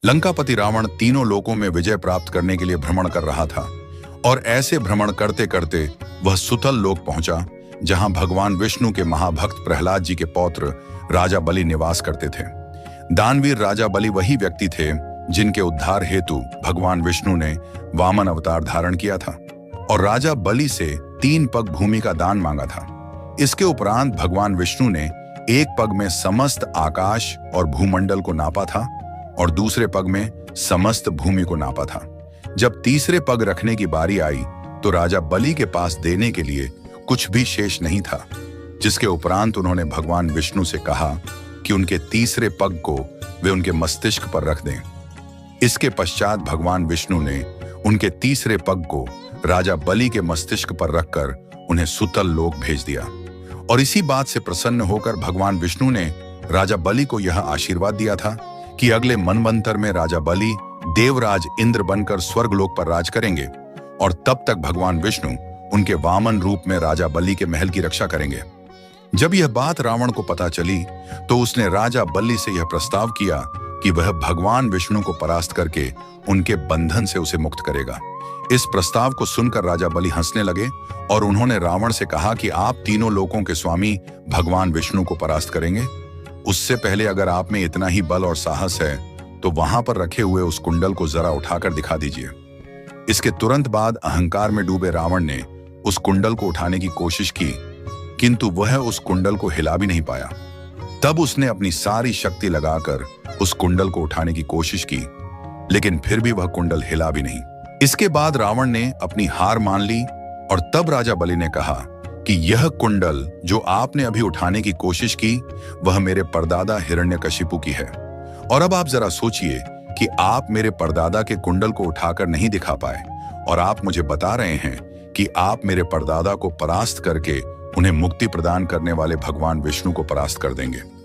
लंकापति रावण तीनों लोकों में विजय प्राप्त करने के लिए भ्रमण कर रहा था और ऐसे भ्रमण करते करते वह सुतल लोक पहुंचा, जहां भगवान विष्णु के महाभक्त प्रहलाद जी के पौत्र राजा बलि निवास करते थे। दानवीर राजा बलि वही व्यक्ति थे जिनके उद्धार हेतु भगवान विष्णु ने वामन अवतार धारण किया था और राजा बलि से 3 पग भूमि का दान मांगा था। इसके उपरांत भगवान विष्णु ने एक पग में समस्त आकाश और भूमंडल को नापा था और दूसरे पग में समस्त भूमि को नापा था। जब तीसरे पग रखने की बारी आई तो राजा बलि के पास देने के लिए कुछ भी शेष नहीं था, जिसके उपरांत उन्होंने भगवान विष्णु से कहा कि उनके तीसरे पग को वे उनके मस्तिष्क पर रख दें। इसके पश्चात भगवान विष्णु ने उनके तीसरे पग को राजा बलि के मस्तिष्क पर रखकर उन्हें सुतल लोक भेज दिया और इसी बात से प्रसन्न होकर भगवान विष्णु ने राजा बलि को यह आशीर्वाद दिया था कि अगले मनवंतर में राजा बलि देवराज इंद्र बनकर स्वर्गलोक पर राज करेंगे और तब तक भगवान विष्णु उनके वामन रूप में राजा बलि के महल की रक्षा करेंगे। जब यह बात रावण को पता चली तो उसने राजा बलि से यह प्रस्ताव किया कि वह भगवान विष्णु को परास्त करके उनके बंधन से उसे मुक्त करेगा। इस प्रस्ताव को सुनकर राजा बलि हंसने लगे और उन्होंने रावण से कहा कि आप तीनों लोकों के स्वामी भगवान विष्णु को परास्त करेंगे। उससे पहले अगर आप में इतना ही बल और साहस है तो वहां पर रखे हुए उस कुंडल को जरा उठाकर दिखा दीजिए। इसके तुरंत बाद अहंकार में डूबे रावण ने उस कुंडल को उठाने की कोशिश की, किंतु वह उस कुंडल को हिला भी नहीं पाया। तब उसने अपनी सारी शक्ति लगाकर उस कुंडल को उठाने की कोशिश की, लेकिन फिर भी वह कुंडल हिला भी नहीं। इसके बाद रावण ने अपनी हार मान ली और तब राजा बलि ने कहा कि यह कुंडल जो आपने अभी उठाने की कोशिश की वह मेरे परदादा हिरण्यकशिपु की है। और अब आप जरा सोचिए कि आप मेरे परदादा के कुंडल को उठाकर नहीं दिखा पाए और आप मुझे बता रहे हैं कि आप मेरे परदादा को परास्त करके उन्हें मुक्ति प्रदान करने वाले भगवान विष्णु को परास्त कर देंगे।